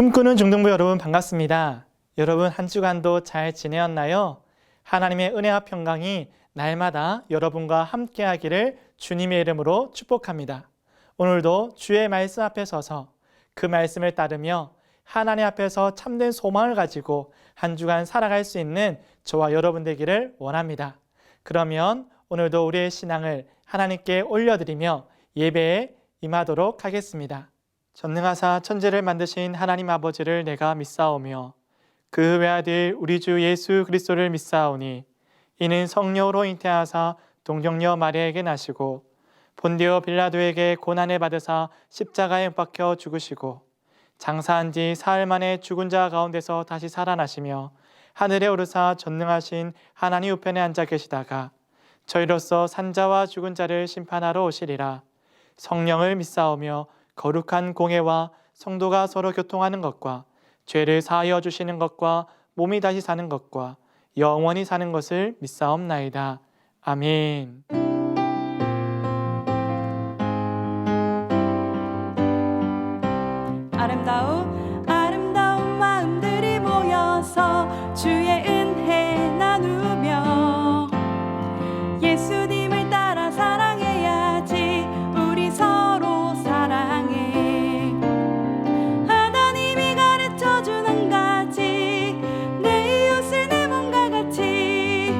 꿈꾸는 중등부 여러분 반갑습니다. 여러분 한 주간도 잘 지내었나요? 하나님의 은혜와 평강이 날마다 여러분과 함께하기를 주님의 이름으로 축복합니다. 오늘도 주의 말씀 앞에 서서 그 말씀을 따르며 하나님 앞에서 참된 소망을 가지고 한 주간 살아갈 수 있는 저와 여러분 되기를 원합니다. 그러면 오늘도 우리의 신앙을 하나님께 올려드리며 예배에 임하도록 하겠습니다. 전능하사 천지를 만드신 하나님 아버지를 내가 믿사오며 그 외아들 우리 주 예수 그리스도를 믿사오니 이는 성령으로 잉태하사 동정녀 마리아에게 나시고 본디오 빌라도에게 고난을 받으사 십자가에 못 박혀 죽으시고 장사한 지 사흘 만에 죽은 자 가운데서 다시 살아나시며 하늘에 오르사 전능하신 하나님 우편에 앉아 계시다가 저희로서 산자와 죽은 자를 심판하러 오시리라. 성령을 믿사오며 거룩한 공예와 성도가 서로 교통하는 것과 죄를 사하여 주시는 것과 몸이 다시 사는 것과 영원히 사는 것을 믿사옵나이다. 아멘. 아름다운 마음들이 모여서 주의 은혜 나누며 예수님을 따라 사랑해야지. 우리 서로 사랑해. 하나님이 가르쳐준 한 가지, 내 이웃을 내 몸과 같이.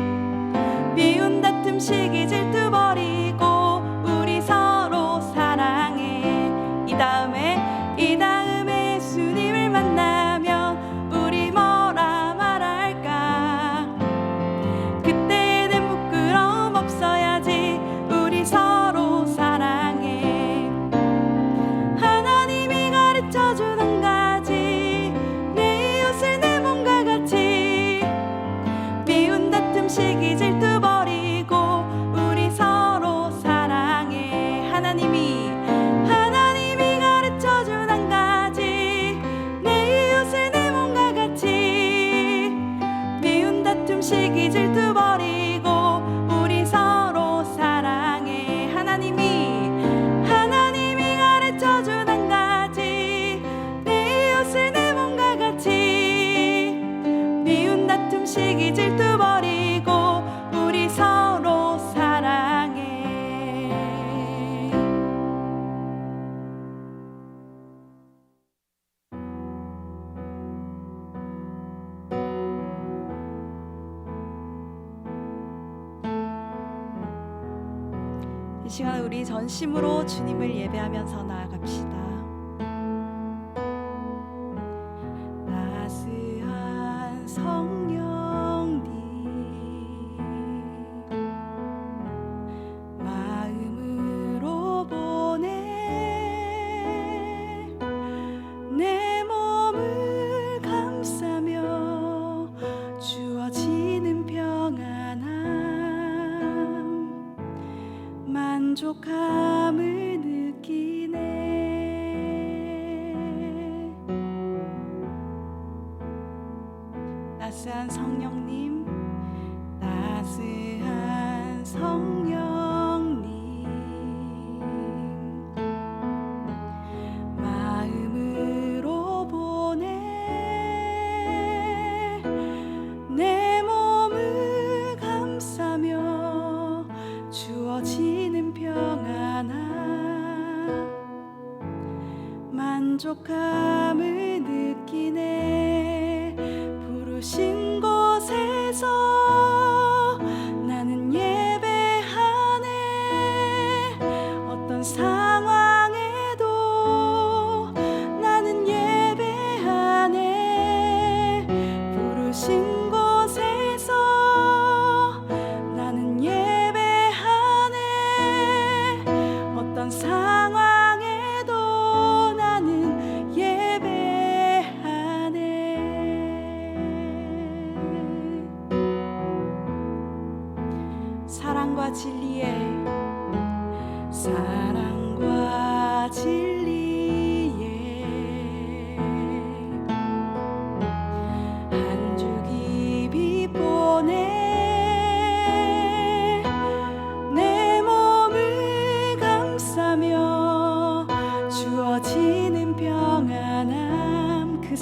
미운 다툼 시기 질투 버리고 우리 서로 사랑해. 이 다음에 예수님을 만나면 우리 뭐라 말할까? 그때는 부끄러움 없어야지. 우리 서로 사랑해. 하나님이 가르쳐준 한 가지, 내 이웃을 내 몸과 같이. 미운 다툼 시기 질투 버리고 우리 서로 사랑해. 하나님이 가르쳐준 한 가지, 내 이웃을 내 몸과 같이. 미운 다툼 시기 질투 버리고 우리 서로 사랑해. 하나님이 가르쳐준 한 가지, 내 이웃을 내 몸과 같이. 미운 다툼 시기 질투 버리고 우리 서로 사랑해. 이 시간 우리 전심으로 주님을 예배하면서 나아갑시다. 따스한 성령님 마음으로 보내. 내 몸을 감싸며 주어지는 평안함, 만족함을 느끼네. 따스한 성령님, 따스한 성령님 마음으로 보내. 내 몸을 감싸며 주어지는 평안함, 만족함을 느끼네. 부르신 곳에서 나는 예배하네. 어떤 상황에도 나는 예배하네. 부르신 곳에서 나는 예배하네. 어떤 상황에도 나는 예배하네. 사랑과 진리에 한 줄기 빛 보내. 내 몸을 감싸며 주어지는 평안함, 그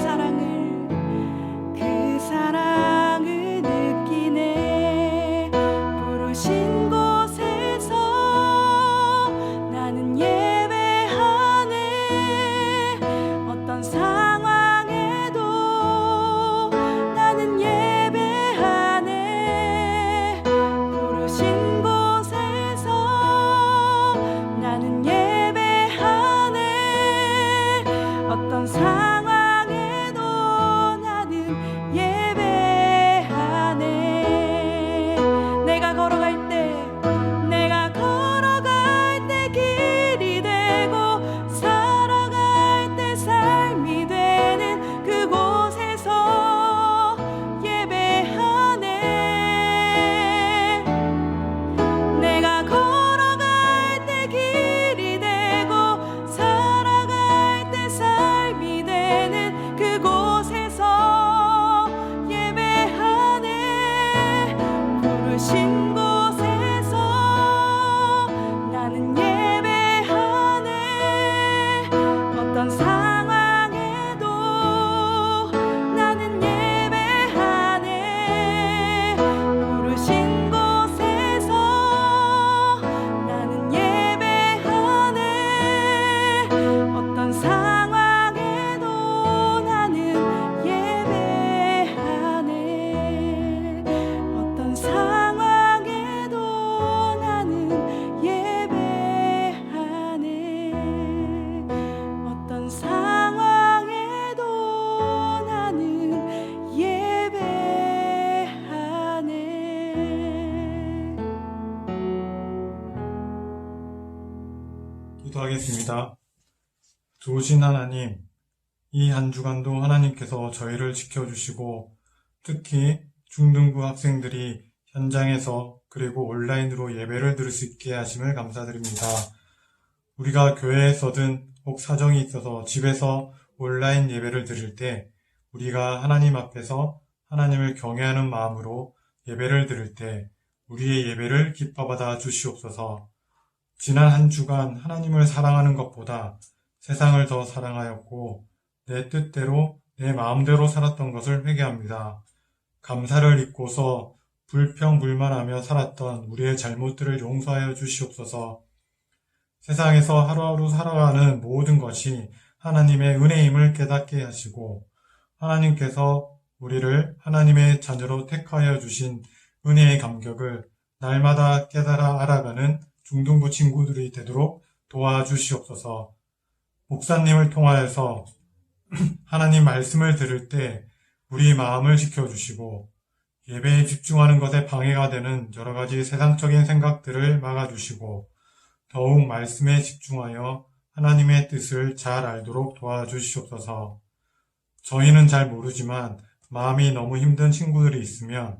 기도하겠습니다. 좋으신 하나님, 이 한 주간도 하나님께서 저희를 지켜주시고 특히 중등부 학생들이 현장에서 그리고 온라인으로 예배를 들을 수 있게 하심을 감사드립니다. 우리가 교회에서든 혹 사정이 있어서 집에서 온라인 예배를 드릴 때 우리가 하나님 앞에서 하나님을 경외하는 마음으로 예배를 드릴 때 우리의 예배를 기뻐받아 주시옵소서. 지난 한 주간 하나님을 사랑하는 것보다 세상을 더 사랑하였고 내 뜻대로 내 마음대로 살았던 것을 회개합니다. 감사를 잊고서 불평불만하며 살았던 우리의 잘못들을 용서하여 주시옵소서. 세상에서 하루하루 살아가는 모든 것이 하나님의 은혜임을 깨닫게 하시고 하나님께서 우리를 하나님의 자녀로 택하여 주신 은혜의 감격을 날마다 깨달아 알아가는 중등부 친구들이 되도록 도와주시옵소서. 목사님을 통하여서 하나님 말씀을 들을 때 우리 마음을 지켜주시고 예배에 집중하는 것에 방해가 되는 여러 가지 세상적인 생각들을 막아주시고 더욱 말씀에 집중하여 하나님의 뜻을 잘 알도록 도와주시옵소서. 저희는 잘 모르지만 마음이 너무 힘든 친구들이 있으면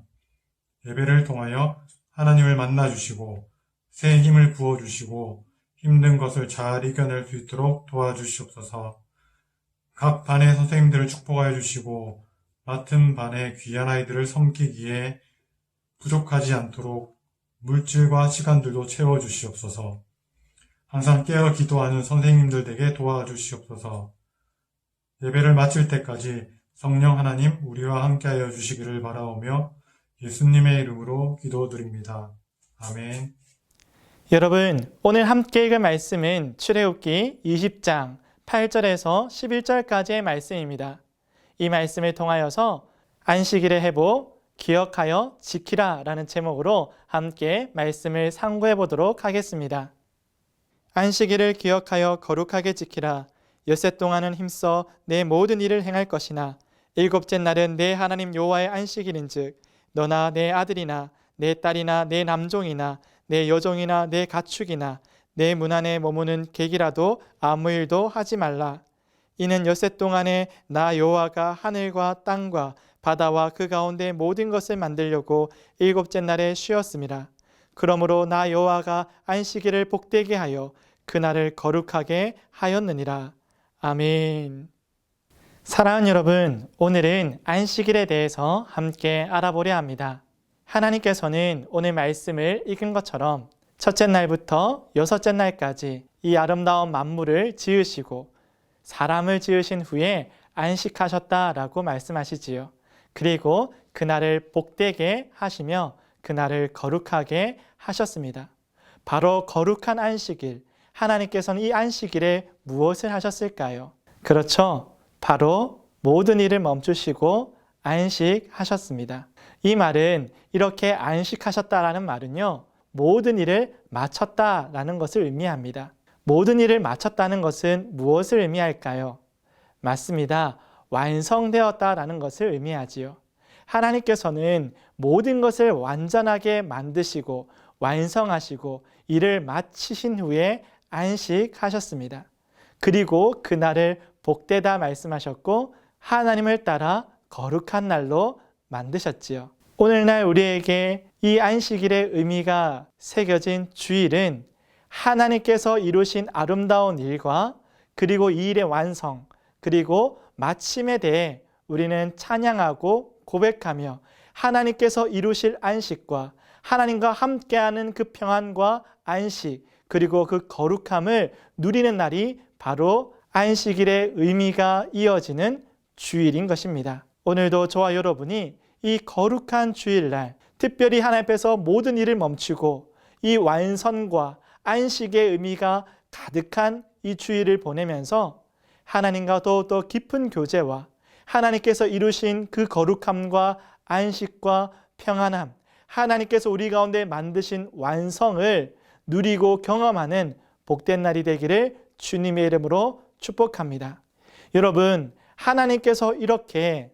예배를 통하여 하나님을 만나주시고 새 힘을 부어주시고 힘든 것을 잘 이겨낼 수 있도록 도와주시옵소서. 각 반의 선생님들을 축복하여 주시고 맡은 반의 귀한 아이들을 섬기기에 부족하지 않도록 물질과 시간들도 채워주시옵소서. 항상 깨어 기도하는 선생님들 에게 도와주시옵소서. 예배를 마칠 때까지 성령 하나님 우리와 함께하여 주시기를 바라오며 예수님의 이름으로 기도드립니다. 아멘. 여러분, 오늘 함께 읽은 말씀은 출애굽기 20장 8절에서 11절까지의 말씀입니다. 이 말씀을 통하여서 안식일의 회복, 기억하여 지키라 라는 제목으로 함께 말씀을 상고해 보도록 하겠습니다. 안식일을 기억하여 거룩하게 지키라. 엿새 동안은 힘써 내 모든 일을 행할 것이나 일곱째 날은 내 하나님 여호와의 안식일인즉 너나 내 아들이나 내 딸이나 내 남종이나 내 여종이나 내 가축이나 내 문 안에 머무는 객이라도 아무 일도 하지 말라. 이는 엿새 동안에 나 여호와가 하늘과 땅과 바다와 그 가운데 모든 것을 만들려고 일곱째 날에 쉬었음이라. 그러므로 나 여호와가 안식일을 복되게 하여 그날을 거룩하게 하였느니라. 아멘. 사랑하는 여러분, 오늘은 안식일에 대해서 함께 알아보려 합니다. 하나님께서는 오늘 말씀을 읽은 것처럼 첫째 날부터 여섯째 날까지 이 아름다운 만물을 지으시고 사람을 지으신 후에 안식하셨다라고 말씀하시지요. 그리고 그날을 복되게 하시며 그날을 거룩하게 하셨습니다. 바로 거룩한 안식일, 하나님께서는 이 안식일에 무엇을 하셨을까요? 그렇죠. 바로 모든 일을 멈추시고 안식하셨습니다. 이 말은 이렇게 안식하셨다라는 말은요, 모든 일을 마쳤다라는 것을 의미합니다. 모든 일을 마쳤다는 것은 무엇을 의미할까요? 맞습니다. 완성되었다라는 것을 의미하지요. 하나님께서는 모든 것을 완전하게 만드시고 완성하시고 일을 마치신 후에 안식하셨습니다. 그리고 그날을 복되다 말씀하셨고 하나님을 따라 거룩한 날로 만드셨지요. 오늘날 우리에게 이 안식일의 의미가 새겨진 주일은 하나님께서 이루신 아름다운 일과 그리고 이 일의 완성 그리고 마침에 대해 우리는 찬양하고 고백하며 하나님께서 이루실 안식과 하나님과 함께하는 그 평안과 안식 그리고 그 거룩함을 누리는 날이 바로 안식일의 의미가 이어지는 주일인 것입니다. 오늘도 저와 여러분이 이 거룩한 주일날 특별히 하나님 앞에서 모든 일을 멈추고 이 완선과 안식의 의미가 가득한 이 주일을 보내면서 하나님과 더욱더 깊은 교제와 하나님께서 이루신 그 거룩함과 안식과 평안함, 하나님께서 우리 가운데 만드신 완성을 누리고 경험하는 복된 날이 되기를 주님의 이름으로 축복합니다. 여러분, 하나님께서 이렇게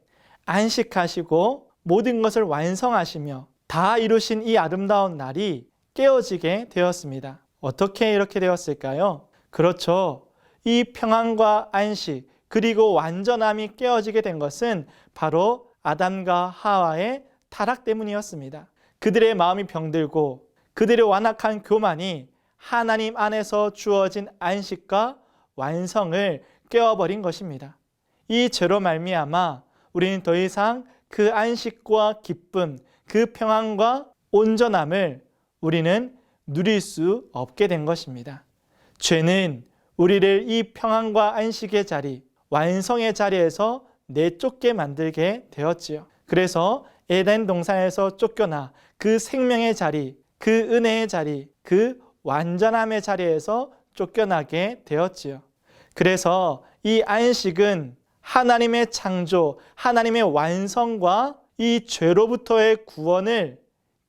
안식하시고 모든 것을 완성하시며 다 이루신 이 아름다운 날이 깨어지게 되었습니다. 어떻게 이렇게 되었을까요? 그렇죠. 이 평안과 안식 그리고 완전함이 깨어지게 된 것은 바로 아담과 하와의 타락 때문이었습니다. 그들의 마음이 병들고 그들의 완악한 교만이 하나님 안에서 주어진 안식과 완성을 깨어버린 것입니다. 이 죄로 말미암아 우리는 더 이상 그 안식과 기쁨, 그 평안과 온전함을 우리는 누릴 수 없게 된 것입니다. 죄는 우리를 이 평안과 안식의 자리, 완성의 자리에서 내쫓게 만들게 되었지요. 그래서 에덴 동산에서 쫓겨나 그 생명의 자리, 그 은혜의 자리, 그 완전함의 자리에서 쫓겨나게 되었지요. 그래서 이 안식은 하나님의 창조, 하나님의 완성과 이 죄로부터의 구원을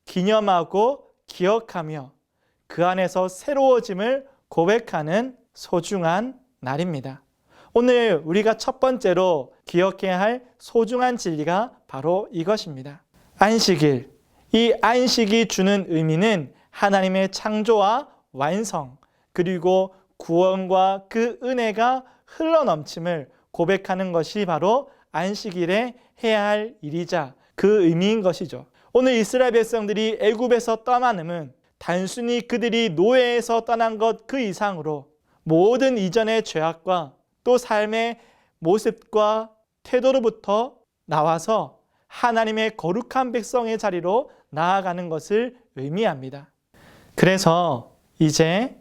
기념하고 기억하며 그 안에서 새로워짐을 고백하는 소중한 날입니다. 오늘 우리가 첫 번째로 기억해야 할 소중한 진리가 바로 이것입니다. 안식일. 이 안식이 주는 의미는 하나님의 창조와 완성, 그리고 구원과 그 은혜가 흘러넘침을 고백하는 것이 바로 안식일에 해야 할 일이자 그 의미인 것이죠. 오늘 이스라엘 백성들이 애굽에서 떠나는 단순히 그들이 노예에서 떠난 것 그 이상으로 모든 이전의 죄악과 또 삶의 모습과 태도로부터 나와서 하나님의 거룩한 백성의 자리로 나아가는 것을 의미합니다. 그래서 이제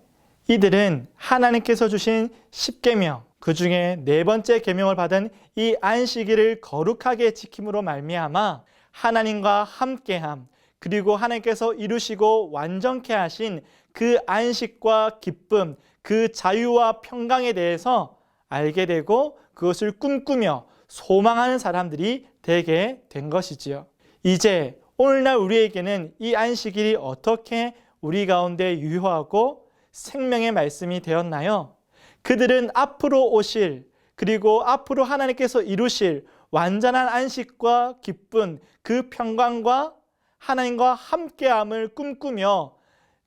이들은 하나님께서 주신 10계명, 그 중에 네 번째 계명을 받은 이 안식일을 거룩하게 지킴으로 말미암아 하나님과 함께함, 그리고 하나님께서 이루시고 완전케 하신 그 안식과 기쁨, 그 자유와 평강에 대해서 알게 되고 그것을 꿈꾸며 소망하는 사람들이 되게 된 것이지요. 이제 오늘날 우리에게는 이 안식일이 어떻게 우리 가운데 유효하고 생명의 말씀이 되었나요? 그들은 앞으로 오실, 그리고 앞으로 하나님께서 이루실 완전한 안식과 기쁨, 그 평강과 하나님과 함께함을 꿈꾸며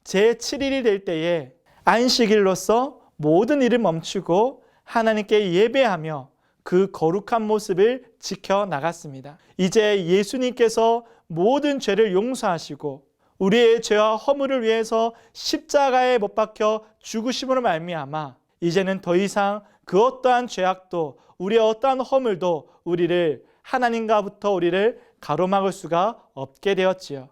제7일이 될 때에 안식일로서 모든 일을 멈추고 하나님께 예배하며 그 거룩한 모습을 지켜나갔습니다. 이제 예수님께서 모든 죄를 용서하시고 우리의 죄와 허물을 위해서 십자가에 못 박혀 죽으심으로 말미암아 이제는 더 이상 그 어떠한 죄악도 우리의 어떠한 허물도 우리를 하나님과부터 우리를 가로막을 수가 없게 되었지요.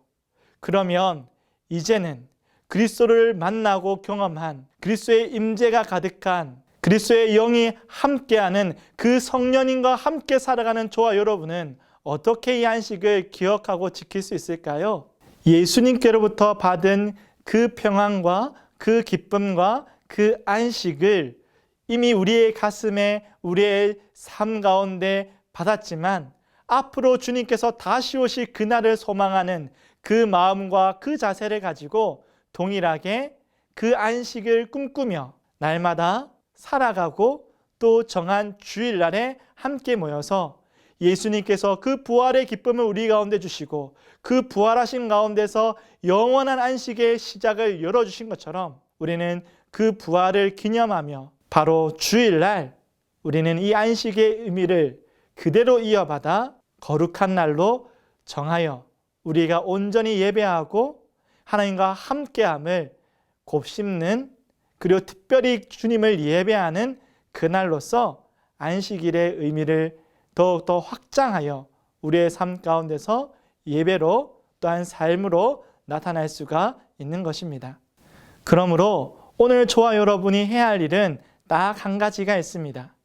그러면 이제는 그리스도를 만나고 경험한 그리스도의 임재가 가득한 그리스도의 영이 함께하는 그 성령님과 함께 살아가는 저와 여러분은 어떻게 이 안식을 기억하고 지킬 수 있을까요? 예수님께로부터 받은 그 평안과 그 기쁨과 그 안식을 이미 우리의 가슴에 우리의 삶 가운데 받았지만 앞으로 주님께서 다시 오실 그날을 소망하는 그 마음과 그 자세를 가지고 동일하게 그 안식을 꿈꾸며 날마다 살아가고 또 정한 주일날에 함께 모여서 예수님께서 그 부활의 기쁨을 우리 가운데 주시고 그 부활하신 가운데서 영원한 안식의 시작을 열어주신 것처럼 우리는 그 부활을 기념하며 바로 주일날 우리는 이 안식의 의미를 그대로 이어받아 거룩한 날로 정하여 우리가 온전히 예배하고 하나님과 함께함을 곱씹는 그리고 특별히 주님을 예배하는 그날로서 안식일의 의미를 더욱더 확장하여 우리의 삶 가운데서 예배로 또한 삶으로 나타날 수가 있는 것입니다. 그러므로 오늘 저와 여러분이 해야 할 일은 딱 한 가지가 있습니다.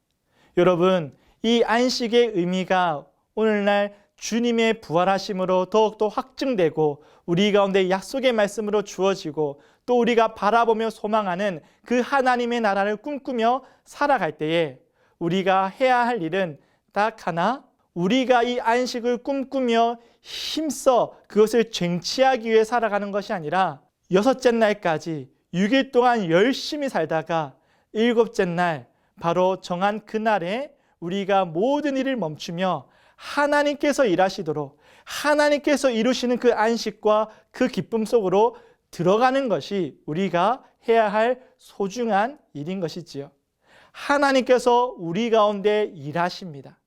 여러분, 이 안식의 의미가 오늘날 주님의 부활하심으로 더욱더 확증되고 우리 가운데 약속의 말씀으로 주어지고 또 우리가 바라보며 소망하는 그 하나님의 나라를 꿈꾸며 살아갈 때에 우리가 해야 할 일은 딱 하나, 우리가 이 안식을 꿈꾸며 힘써 그것을 쟁취하기 위해 살아가는 것이 아니라 6째 날까지 6일 동안 열심히 살다가 7째 날 바로 정한 그날에 우리가 모든 일을 멈추며 하나님께서 일하시도록 하나님께서 이루시는 그 안식과 그 기쁨 속으로 들어가는 것이 우리가 해야 할 소중한 일인 것이지요. 하나님께서 우리 가운데 일하십니다.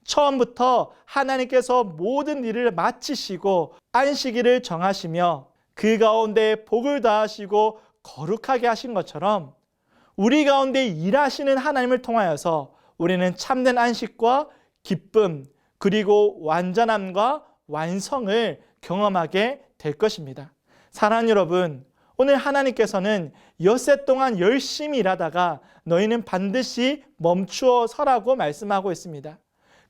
처음부터 하나님께서 모든 일을 마치시고 안식일을 정하시며 그 가운데 복을 다하시고 거룩하게 하신 것처럼 우리 가운데 일하시는 하나님을 통하여서 우리는 참된 안식과 기쁨 그리고 완전함과 완성을 경험하게 될 것입니다. 사랑하는 여러분, 오늘 하나님께서는 엿새 동안 열심히 일하다가 너희는 반드시 멈추어 서라고 말씀하고 있습니다.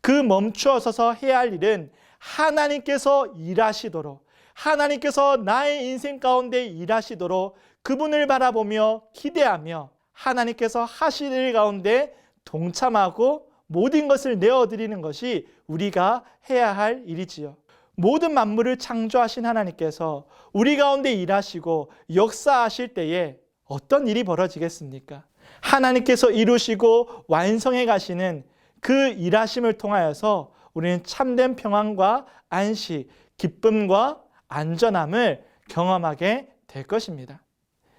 그 멈추어 서서 해야 할 일은 하나님께서 일하시도록, 하나님께서 나의 인생 가운데 일하시도록 그분을 바라보며 기대하며 하나님께서 하실 일 가운데 동참하고 모든 것을 내어드리는 것이 우리가 해야 할 일이지요. 모든 만물을 창조하신 하나님께서 우리 가운데 일하시고 역사하실 때에 어떤 일이 벌어지겠습니까? 하나님께서 이루시고 완성해 가시는 그 일하심을 통하여서 우리는 참된 평안과 안식, 기쁨과 안전함을 경험하게 될 것입니다.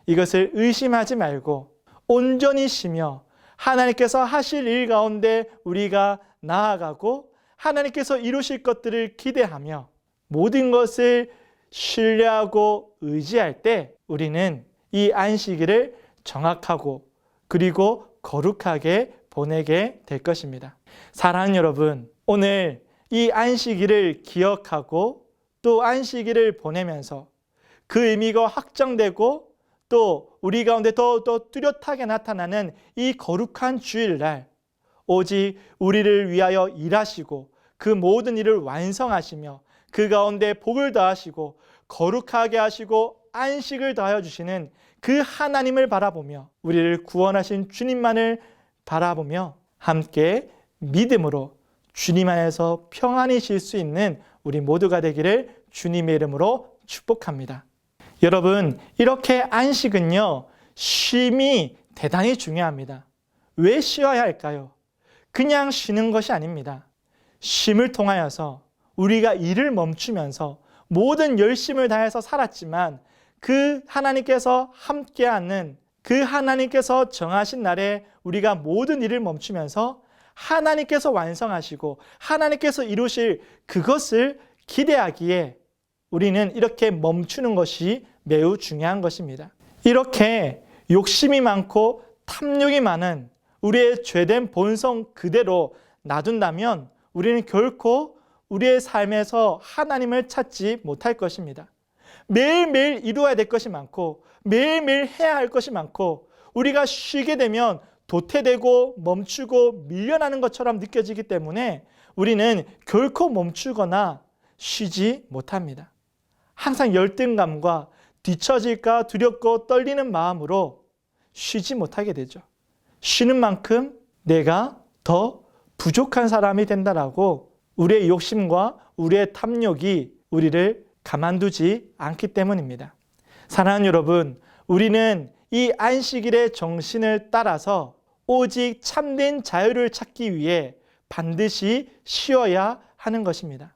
이것을 의심하지 말고 온전히 쉬며 하나님께서 하실 일 가운데 우리가 나아가고 하나님께서 이루실 것들을 기대하며 모든 것을 신뢰하고 의지할 때 우리는 이 안식일을 정확하고 그리고 거룩하게 보내게 될 것입니다. 사랑하는 여러분, 오늘 이 안식일을 기억하고 또 안식일을 보내면서 그 의미가 확정되고 또 우리 가운데 더 뚜렷하게 나타나는 이 거룩한 주일날 오직 우리를 위하여 일하시고 그 모든 일을 완성하시며 그 가운데 복을 더하시고 거룩하게 하시고 안식을 더하여 주시는 그 하나님을 바라보며 우리를 구원하신 주님만을 바라보며 함께 믿음으로 주님 안에서 평안히 쉴 수 있는 우리 모두가 되기를 주님의 이름으로 축복합니다. 여러분, 이렇게 안식은요, 쉼이 대단히 중요합니다. 왜 쉬어야 할까요? 그냥 쉬는 것이 아닙니다. 쉼을 통하여서 우리가 일을 멈추면서 모든 열심을 다해서 살았지만 그 하나님께서 함께하는 그 하나님께서 정하신 날에 우리가 모든 일을 멈추면서 하나님께서 완성하시고 하나님께서 이루실 그것을 기대하기에 우리는 이렇게 멈추는 것이 매우 중요한 것입니다. 이렇게 욕심이 많고 탐욕이 많은 우리의 죄된 본성 그대로 놔둔다면 우리는 결코 우리의 삶에서 하나님을 찾지 못할 것입니다. 매일매일 이루어야 될 것이 많고 매일매일 해야 할 것이 많고 우리가 쉬게 되면 도태되고 멈추고 밀려나는 것처럼 느껴지기 때문에 우리는 결코 멈추거나 쉬지 못합니다. 항상 열등감과 뒤처질까 두렵고 떨리는 마음으로 쉬지 못하게 되죠. 쉬는 만큼 내가 더 부족한 사람이 된다라고 우리의 욕심과 우리의 탐욕이 우리를 가만두지 않기 때문입니다. 사랑하는 여러분, 우리는 이 안식일의 정신을 따라서 오직 참된 자유를 찾기 위해 반드시 쉬어야 하는 것입니다.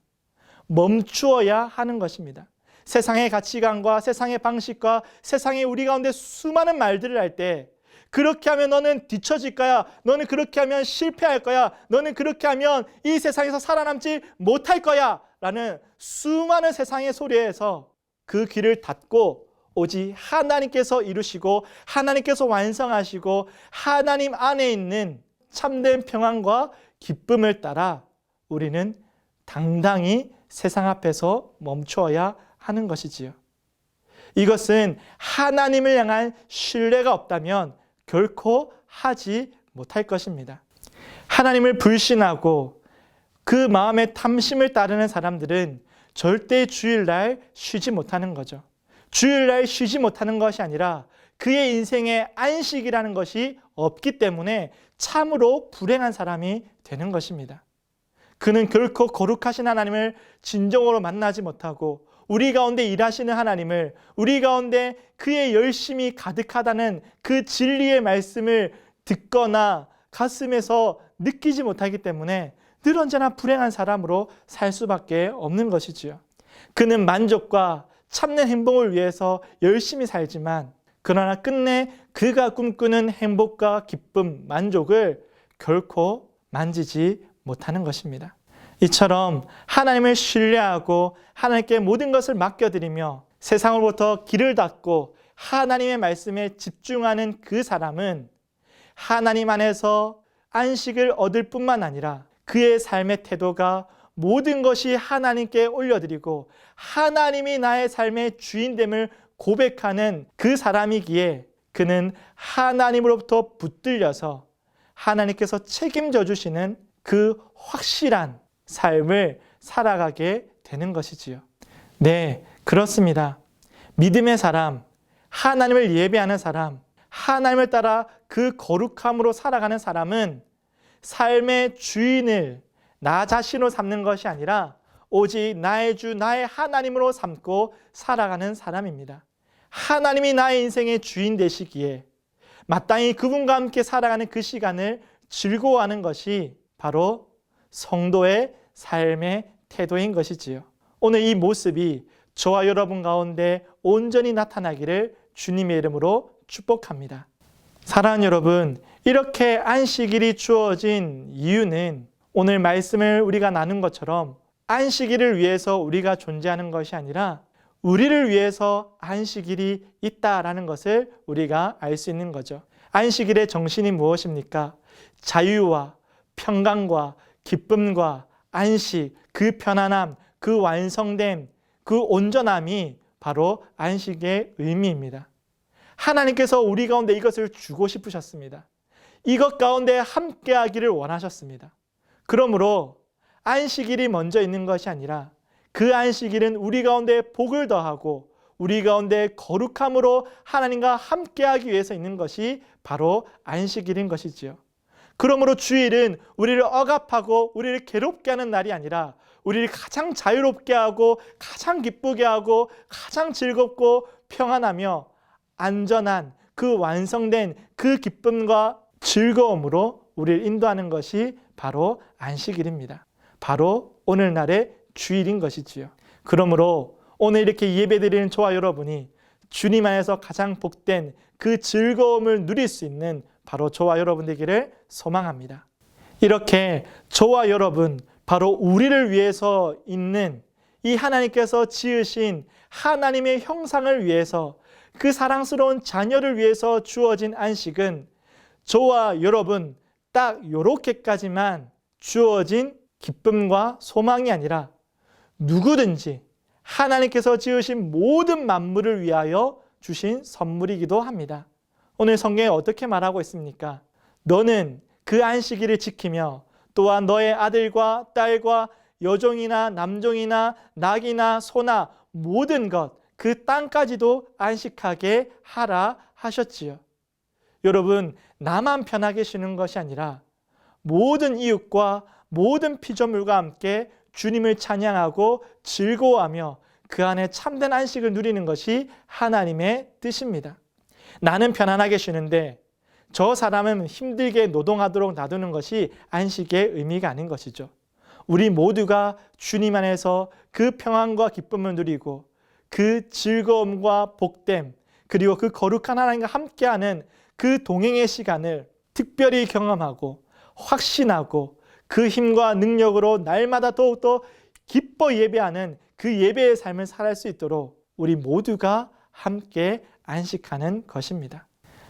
멈추어야 하는 것입니다. 세상의 가치관과 세상의 방식과 세상의 우리 가운데 수많은 말들을 할 때 그렇게 하면 너는 뒤처질 거야. 너는 그렇게 하면 실패할 거야. 너는 그렇게 하면 이 세상에서 살아남지 못할 거야. 라는 수많은 세상의 소리에서 그 귀를 닫고 오직 하나님께서 이루시고 하나님께서 완성하시고 하나님 안에 있는 참된 평안과 기쁨을 따라 우리는 당당히 세상 앞에서 멈추어야 하는 것이지요. 이것은 하나님을 향한 신뢰가 없다면 결코 하지 못할 것입니다. 하나님을 불신하고 그 마음의 탐심을 따르는 사람들은 절대 주일날 쉬지 못하는 거죠. 주일날 쉬지 못하는 것이 아니라 그의 인생에 안식이라는 것이 없기 때문에 참으로 불행한 사람이 되는 것입니다. 그는 결코 거룩하신 하나님을 진정으로 만나지 못하고 우리 가운데 일하시는 하나님을 우리 가운데 그의 열심이 가득하다는 그 진리의 말씀을 듣거나 가슴에서 느끼지 못하기 때문에 늘 언제나 불행한 사람으로 살 수밖에 없는 것이지요. 그는 만족과 참된 행복을 위해서 열심히 살지만 그러나 끝내 그가 꿈꾸는 행복과 기쁨, 만족을 결코 만지지 못하는 것입니다. 이처럼 하나님을 신뢰하고 하나님께 모든 것을 맡겨드리며 세상으로부터 길을 닫고 하나님의 말씀에 집중하는 그 사람은 하나님 안에서 안식을 얻을 뿐만 아니라 그의 삶의 태도가 모든 것이 하나님께 올려드리고 하나님이 나의 삶의 주인됨을 고백하는 그 사람이기에 그는 하나님으로부터 붙들려서 하나님께서 책임져 주시는 그 확실한 삶을 살아가게 되는 것이지요. 네, 그렇습니다. 믿음의 사람, 하나님을 예배하는 사람, 하나님을 따라 그 거룩함으로 살아가는 사람은 삶의 주인을 나 자신으로 삼는 것이 아니라 오직 나의 주, 나의 하나님으로 삼고 살아가는 사람입니다. 하나님이 나의 인생의 주인 되시기에 마땅히 그분과 함께 살아가는 그 시간을 즐거워하는 것이 바로 성도의 삶의 태도인 것이지요. 오늘 이 모습이 저와 여러분 가운데 온전히 나타나기를 주님의 이름으로 축복합니다. 사랑하는 여러분, 이렇게 안식일이 주어진 이유는 오늘 말씀을 우리가 나눈 것처럼 안식일을 위해서 우리가 존재하는 것이 아니라 우리를 위해서 안식일이 있다라는 것을 우리가 알 수 있는 거죠. 안식일의 정신이 무엇입니까? 자유와 평강과 기쁨과 안식, 그 편안함, 그 완성됨, 그 온전함이 바로 안식의 의미입니다. 하나님께서 우리 가운데 이것을 주고 싶으셨습니다. 이것 가운데 함께하기를 원하셨습니다. 그러므로 안식일이 먼저 있는 것이 아니라 그 안식일은 우리 가운데 복을 더하고 우리 가운데 거룩함으로 하나님과 함께하기 위해서 있는 것이 바로 안식일인 것이지요. 그러므로 주일은 우리를 억압하고 우리를 괴롭게 하는 날이 아니라 우리를 가장 자유롭게 하고 가장 기쁘게 하고 가장 즐겁고 평안하며 안전한 그 완성된 그 기쁨과 즐거움으로 우리를 인도하는 것이 바로 안식일입니다. 바로 오늘날의 주일인 것이지요. 그러므로 오늘 이렇게 예배드리는 저와 여러분이 주님 안에서 가장 복된 그 즐거움을 누릴 수 있는 바로 저와 여러분 되기를 소망합니다. 이렇게 저와 여러분, 바로 우리를 위해서 있는 이 하나님께서 지으신 하나님의 형상을 위해서 그 사랑스러운 자녀를 위해서 주어진 안식은 저와 여러분 딱 이렇게까지만 주어진 기쁨과 소망이 아니라 누구든지 하나님께서 지으신 모든 만물을 위하여 주신 선물이기도 합니다. 오늘 성경에 어떻게 말하고 있습니까? 너는 그 안식일을 지키며 또한 너의 아들과 딸과 여종이나 남종이나 낙이나 소나 모든 것, 그 땅까지도 안식하게 하라 하셨지요. 여러분, 나만 편하게 쉬는 것이 아니라 모든 이웃과 모든 피조물과 함께 주님을 찬양하고 즐거워하며 그 안에 참된 안식을 누리는 것이 하나님의 뜻입니다. 나는 편안하게 쉬는데 저 사람은 힘들게 노동하도록 놔두는 것이 안식의 의미가 아닌 것이죠. 우리 모두가 주님 안에서 그 평안과 기쁨을 누리고 그 즐거움과 복됨 그리고 그 거룩한 하나님과 함께하는 그 동행의 시간을 특별히 경험하고 확신하고 그 힘과 능력으로 날마다 더욱더 기뻐 예배하는 그 예배의 삶을 살아갈 수 있도록 우리 모두가 함께 안식하는 것입니다.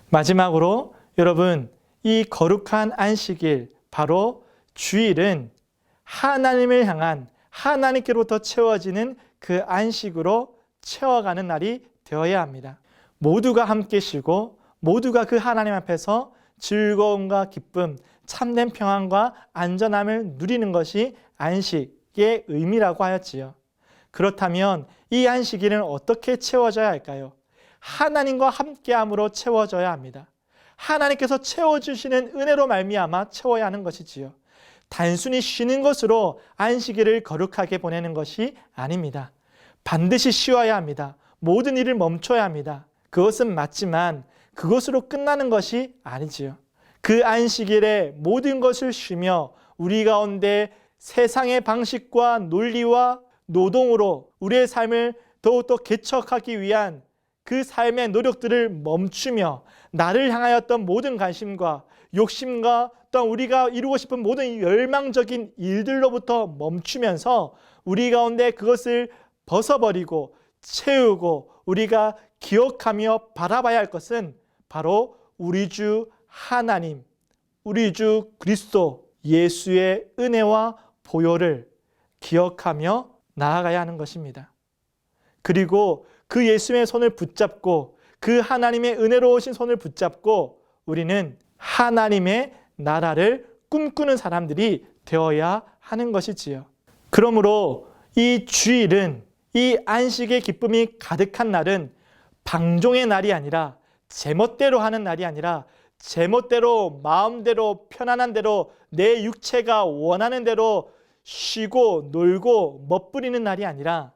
마지막으로 여러분, 이 거룩한 안식일, 바로 주일은 하나님을 향한 하나님께로부터 채워지는 그 안식으로 채워가는 날이 되어야 합니다. 모두가 함께 쉬고 모두가 그 하나님 앞에서 즐거움과 기쁨, 참된 평안과 안전함을 누리는 것이 안식의 의미라고 하였지요. 그렇다면 이 안식일은 어떻게 채워져야 할까요? 하나님과 함께함으로 채워져야 합니다. 하나님께서 채워주시는 은혜로 말미암아 채워야 하는 것이지요. 단순히 쉬는 것으로 안식일을 거룩하게 보내는 것이 아닙니다. 반드시 쉬어야 합니다. 모든 일을 멈춰야 합니다. 그것은 맞지만 그것으로 끝나는 것이 아니지요. 그 안식일에 모든 것을 쉬며 우리 가운데 세상의 방식과 논리와 노동으로 우리의 삶을 더욱더 개척하기 위한 그 삶의 노력들을 멈추며 나를 향하였던 모든 관심과 욕심과 또한 우리가 이루고 싶은 모든 열망적인 일들로부터 멈추면서 우리 가운데 그것을 벗어버리고 채우고 우리가 기억하며 바라봐야 할 것은 바로 우리 주 하나님, 우리 주 그리스도 예수의 은혜와 보혈을 기억하며 나아가야 하는 것입니다. 그리고 그 예수의 손을 붙잡고 그 하나님의 은혜로우신 손을 붙잡고 우리는 하나님의 나라를 꿈꾸는 사람들이 되어야 하는 것이지요. 그러므로 이 주일은, 이 안식의 기쁨이 가득한 날은 방종의 날이 아니라, 제멋대로 하는 날이 아니라 제멋대로 마음대로 편안한 대로 내 육체가 원하는 대로 쉬고 놀고 멋부리는 날이 아니라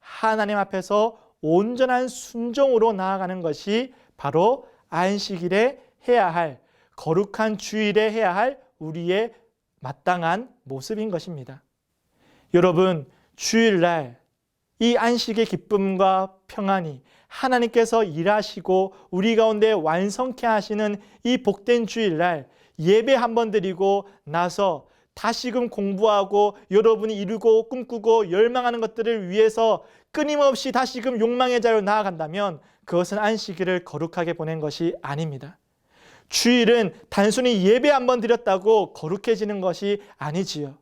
하나님 앞에서 온전한 순종으로 나아가는 것이 바로 안식일에 해야 할, 거룩한 주일에 해야 할 우리의 마땅한 모습인 것입니다. 여러분, 주일날 이 안식의 기쁨과 평안이 하나님께서 일하시고 우리 가운데 완성케 하시는 이 복된 주일날 예배 한번 드리고 나서 다시금 공부하고 여러분이 이루고 꿈꾸고 열망하는 것들을 위해서 끊임없이 다시금 욕망의 자리로 나아간다면 그것은 안식일을 거룩하게 보낸 것이 아닙니다. 주일은 단순히 예배 한번 드렸다고 거룩해지는 것이 아니지요.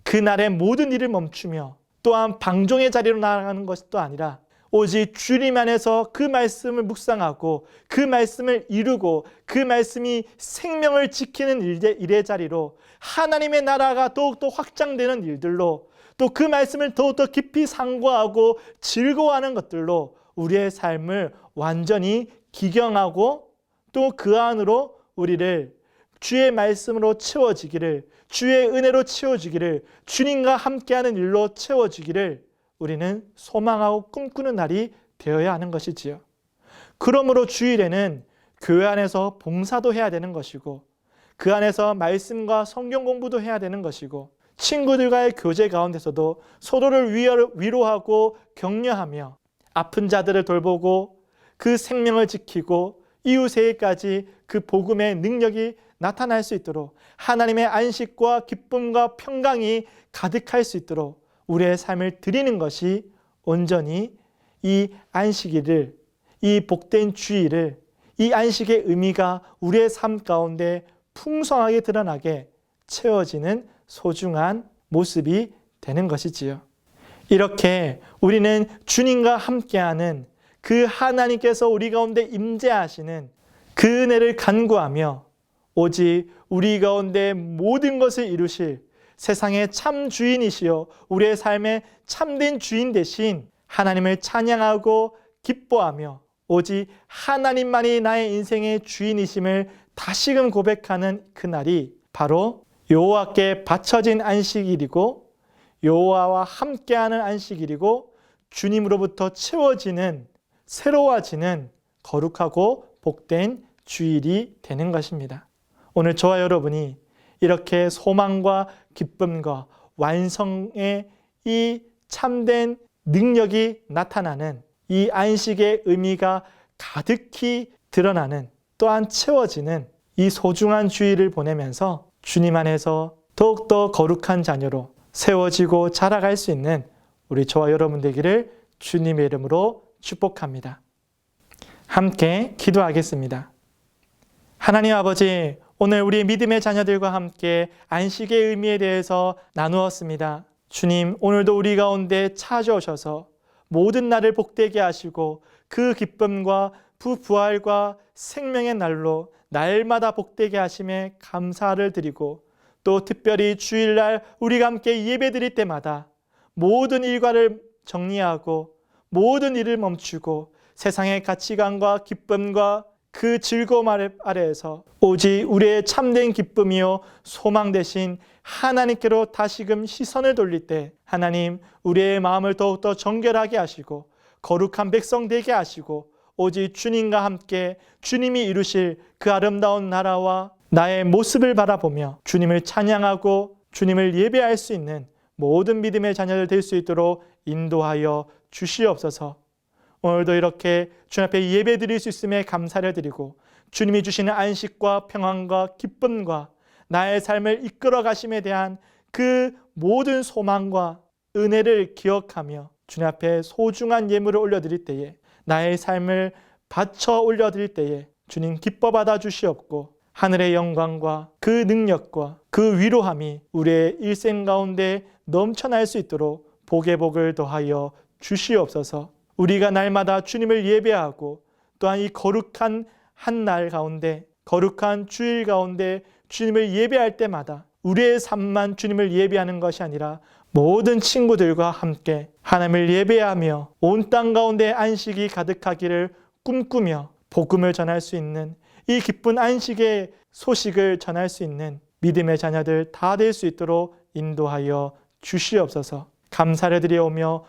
그날의 모든 일을 멈추며 또한 방종의 자리로 나아가는 것도 아니라 오직 주님 안에서 그 말씀을 묵상하고 그 말씀을 이루고 그 말씀이 생명을 지키는 일의 자리로 하나님의 나라가 더욱더 확장되는 일들로 또 그 말씀을 더욱더 깊이 상고하고 즐거워하는 것들로 우리의 삶을 완전히 기경하고 또 그 안으로 우리를 주의 말씀으로 채워지기를, 주의 은혜로 채워지기를, 주님과 함께하는 일로 채워지기를 우리는 소망하고 꿈꾸는 날이 되어야 하는 것이지요. 그러므로 주일에는 교회 안에서 봉사도 해야 되는 것이고 그 안에서 말씀과 성경 공부도 해야 되는 것이고 친구들과의 교제 가운데서도 서로를 위로하고 격려하며 아픈 자들을 돌보고 그 생명을 지키고 이웃에게까지 그 복음의 능력이 나타날 수 있도록 하나님의 안식과 기쁨과 평강이 가득할 수 있도록 우리의 삶을 드리는 것이 온전히 이 안식일을, 이 복된 주일을, 이 안식의 의미가 우리의 삶 가운데 풍성하게 드러나게 채워지는 소중한 모습이 되는 것이지요. 이렇게 우리는 주님과 함께하는 그 하나님께서 우리 가운데 임재하시는 그 은혜를 간구하며 오직 우리 가운데 모든 것을 이루실 세상의 참 주인이시여 우리의 삶의 참된 주인 되신 하나님을 찬양하고 기뻐하며 오직 하나님만이 나의 인생의 주인이심을 다시금 고백하는 그날이 바로 여호와께 바쳐진 안식일이고 여호와와 함께하는 안식일이고 주님으로부터 채워지는 새로워지는 거룩하고 복된 주일이 되는 것입니다. 오늘 저와 여러분이 이렇게 소망과 기쁨과 완성의 이 참된 능력이 나타나는 이 안식의 의미가 가득히 드러나는 또한 채워지는 이 소중한 주일을 보내면서 주님 안에서 더욱더 거룩한 자녀로 세워지고 자라갈 수 있는 우리 저와 여러분 되기를 주님의 이름으로 축복합니다. 함께 기도하겠습니다. 하나님 아버지, 오늘 우리 믿음의 자녀들과 함께 안식의 의미에 대해서 나누었습니다. 주님, 오늘도 우리 가운데 찾아오셔서 모든 날을 복되게 하시고 그 기쁨과 부활과 생명의 날로 날마다 복되게 하심에 감사를 드리고 또 특별히 주일날 우리가 함께 예배드릴 때마다 모든 일과를 정리하고 모든 일을 멈추고 세상의 가치관과 기쁨과 그 즐거움 아래에서 오직 우리의 참된 기쁨이요 소망 대신 하나님께로 다시금 시선을 돌릴 때 하나님 우리의 마음을 더욱더 정결하게 하시고 거룩한 백성 되게 하시고 오직 주님과 함께 주님이 이루실 그 아름다운 나라와 나의 모습을 바라보며 주님을 찬양하고 주님을 예배할 수 있는 모든 믿음의 자녀들 될 수 있도록 인도하여 주시옵소서. 오늘도 이렇게 주님 앞에 예배 드릴 수 있음에 감사를 드리고 주님이 주시는 안식과 평안과 기쁨과 나의 삶을 이끌어 가심에 대한 그 모든 소망과 은혜를 기억하며 주님 앞에 소중한 예물을 올려드릴 때에 나의 삶을 바쳐 올려드릴 때에 주님 기뻐 받아 주시옵고 하늘의 영광과 그 능력과 그 위로함이 우리의 일생 가운데 넘쳐날 수 있도록 복의 복을 더하여 주시옵소서. 우리가 날마다 주님을 예배하고 또한 이 거룩한 한 날 가운데 거룩한 주일 가운데 주님을 예배할 때마다 우리의 삶만 주님을 예배하는 것이 아니라 모든 친구들과 함께 하나님을 예배하며 온 땅 가운데 안식이 가득하기를 꿈꾸며 복음을 전할 수 있는 이 기쁜 안식의 소식을 전할 수 있는 믿음의 자녀들 다 될 수 있도록 인도하여 주시옵소서. 감사를 드리오며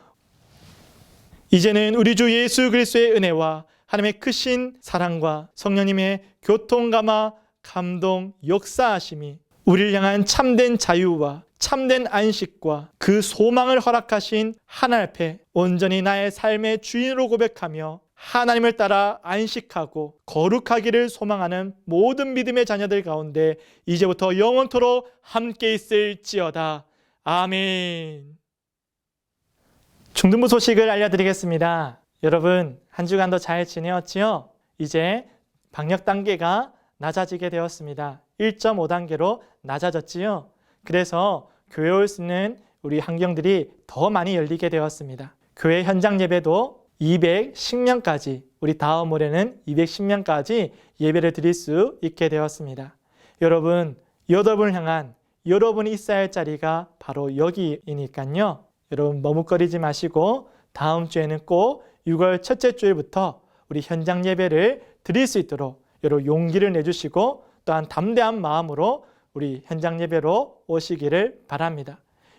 이제는 우리 주 예수 그리스도의 은혜와 하나님의 크신 사랑과 성령님의 교통감화 감동 역사하심이 우리를 향한 참된 자유와 참된 안식과 그 소망을 허락하신 하나님 앞에 온전히 나의 삶의 주인으로 고백하며 하나님을 따라 안식하고 거룩하기를 소망하는 모든 믿음의 자녀들 가운데 이제부터 영원토록 함께 있을지어다. 아멘. 중등부 소식을 알려드리겠습니다. 여러분 한 주간도 잘 지내었지요? 이제 방역 단계가 낮아지게 되었습니다. 1.5단계로 낮아졌지요. 그래서 교회 올 수 있는 우리 환경들이 더 많이 열리게 되었습니다. 교회 현장 예배도 210명까지 우리 다음 올해는 210명까지 예배를 드릴 수 있게 되었습니다. 여러분을 향한 여러분이 있어야 할 자리가 바로 여기이니까요. 여러분 머뭇거리지 마시고 다음 주에는 꼭 6월 첫째 주일부터 우리 현장 예배를 드릴 수 있도록 여러분 용기를 내주시고 또한 담대한 마음으로 우리 현장 예배로 오시기를 바랍니다.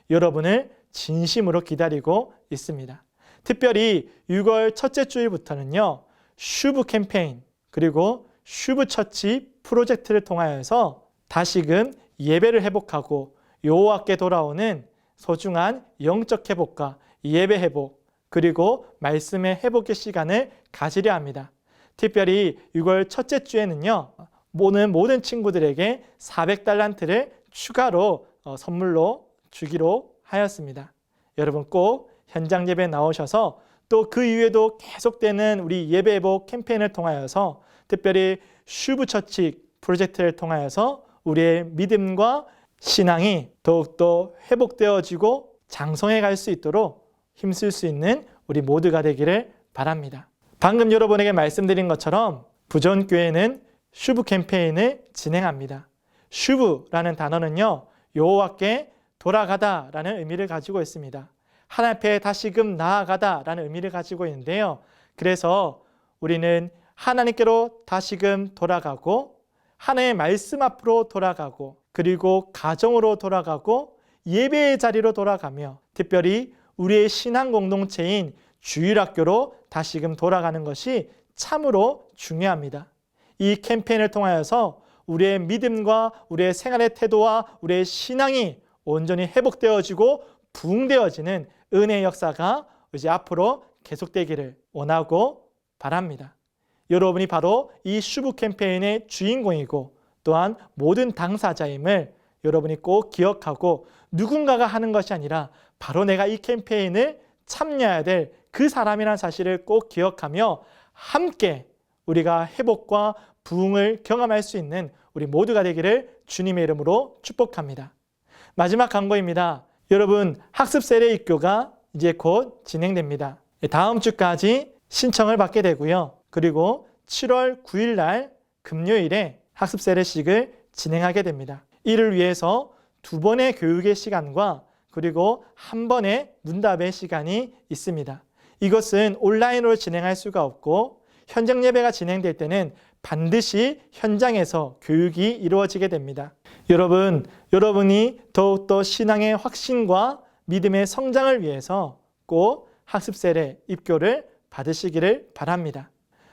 여러분을 진심으로 기다리고 있습니다. 특별히 6월 첫째 주일부터는요. 슈브 캠페인 그리고 슈브 처치 프로젝트를 통하여서 다시금 예배를 회복하고 여호와께 돌아오는 소중한 영적 회복과 예배 회복 그리고 말씀의 회복의 시간을 가지려 합니다. 특별히 6월 첫째 주에는요. 모든 친구들에게 400달란트를 추가로 선물로 주기로 하였습니다. 여러분 꼭 현장 예배에 나오셔서 또 그 이후에도 계속되는 우리 예배 회복 캠페인을 통하여서 특별히 슈브 처치 프로젝트를 통하여서 우리의 믿음과 신앙이 더욱더 회복되어지고 장성해 갈 수 있도록 힘쓸 수 있는 우리 모두가 되기를 바랍니다. 방금 여러분에게 말씀드린 것처럼 부전교회는 슈브 캠페인을 진행합니다. 슈브라는 단어는요. 여호와께 돌아가다라는 의미를 가지고 있습니다. 하나님 앞에 다시금 나아가다라는 의미를 가지고 있는데요. 그래서 우리는 하나님께로 다시금 돌아가고 하나님의 말씀 앞으로 돌아가고 그리고 가정으로 돌아가고 예배의 자리로 돌아가며 특별히 우리의 신앙 공동체인 주일학교로 다시금 돌아가는 것이 참으로 중요합니다. 이 캠페인을 통하여서 우리의 믿음과 우리의 생활의 태도와 우리의 신앙이 온전히 회복되어지고 부흥되어지는 은혜의 역사가 이제 앞으로 계속되기를 원하고 바랍니다. 여러분이 바로 이 슈브 캠페인의 주인공이고 또한 모든 당사자임을 여러분이 꼭 기억하고 누군가가 하는 것이 아니라 바로 내가 이 캠페인을 참여해야 될 그 사람이라는 사실을 꼭 기억하며 함께 우리가 회복과 부흥을 경험할 수 있는 우리 모두가 되기를 주님의 이름으로 축복합니다. 마지막 광고입니다. 여러분 학습 세례 입교가 이제 곧 진행됩니다. 다음 주까지 신청을 받게 되고요. 그리고 7월 9일 날 금요일에 학습 세례식을 진행하게 됩니다. 이를 위해서 2번의 교육의 시간과 그리고 1번의 문답의 시간이 있습니다. 이것은 온라인으로 진행할 수가 없고 현장 예배가 진행될 때는 반드시 현장에서 교육이 이루어지게 됩니다. 여러분이 더욱더 신앙의 확신과 믿음의 성장을 위해서 꼭 학습 세례 입교를 받으시기를 바랍니다.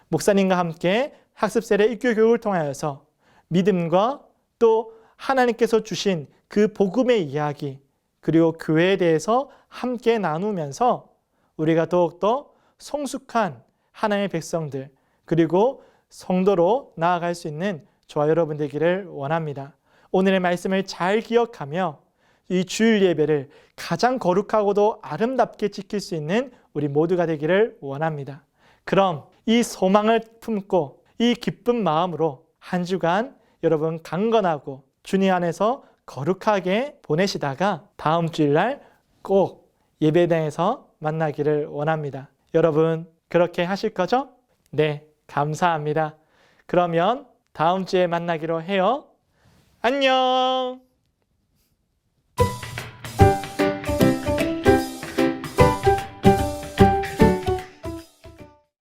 목사님과 함께 학습 세례 입교 교육을 통하여서 믿음과 또 하나님께서 주신 그 복음의 이야기 그리고 교회에 대해서 함께 나누면서 우리가 더욱더 성숙한 하나님의 백성들 그리고 성도로 나아갈 수 있는 저와 여러분 되기를 원합니다. 오늘의 말씀을 잘 기억하며 이 주일 예배를 가장 거룩하고도 아름답게 지킬 수 있는 우리 모두가 되기를 원합니다. 그럼 이 소망을 품고 이 기쁜 마음으로 한 주간 여러분 강건하고 주님 안에서 거룩하게 보내시다가 다음 주일날 꼭 예배당에서 만나기를 원합니다. 여러분 그렇게 하실 거죠? 네, 감사합니다. 그러면 다음 주에 만나기로 해요. 안녕!